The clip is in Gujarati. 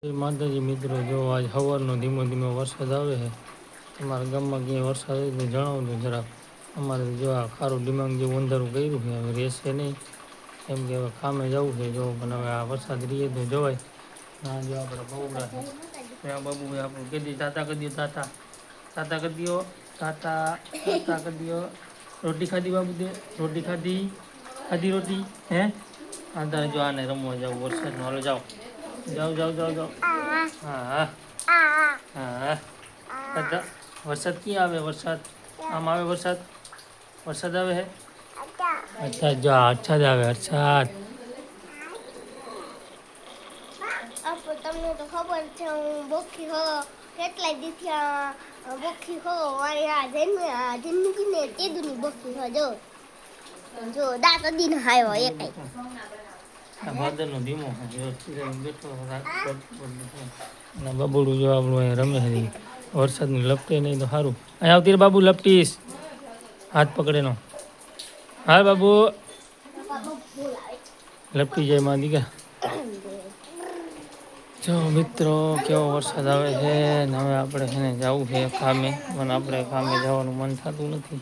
માતાજી મિત્રો, જો આજ સવારનો ધીમો ધીમો વરસાદ આવે છે. તમારા ગામમાં ક્યાંય વરસાદ હોય તો જણાવજો જરાક. અમારે જો આ ખારું ડિમાંગ જેવું અંધારું કર્યું છે, હવે રહેશે નહીં. કેમ કે હવે કામે જવું છે. જો પણ હવે આ વરસાદ રહીએ તો જવાય. ના જો આપણે બહુડા ત્યાં બાબુ આપણું કીધી તાતા કરી દો, તાતા તાતા કરી દો, તાતા તાતા કરી દો. રોટી ખાધી બાબુ? દે રોટી ખાધી. ખાધી રોટી? હે અત્યારે જો આને રમવા જાવ વરસાદમાં. હાલો જાઓ જાઓ જાઓ જાઓ જાઓ. હા હા હા. વરસાદ ક્યાં આવે? વરસાદ આમ આવે? વરસાદ વરસાદ આવે હે? અચ્છા જો વરસાદ આવે. વરસાદ તમને તો ખબર છે હું બોખી હો કેટલાય દીથી બોખી હો મારી આ જિંદગી ને તેદુની બોખી હો. જો દાંત અદી ન આવ્યો એકાઈ. ભાદરનો ધીમો બેઠો બબડું જો આપણું અહીંયા રમે છે. વરસાદની લપટે નહીં તો સારું. અહીંયા આવતી રે બાબુ, લપટીશ. હાથ પકડેનો હાલ બાબુ. લપટી જાય માં દીકરા. જો મિત્રો કેવો વરસાદ આવે છે ને હવે આપણે એને જવું છે કામે. પણ આપણે કામે જવાનું મન થતું નથી.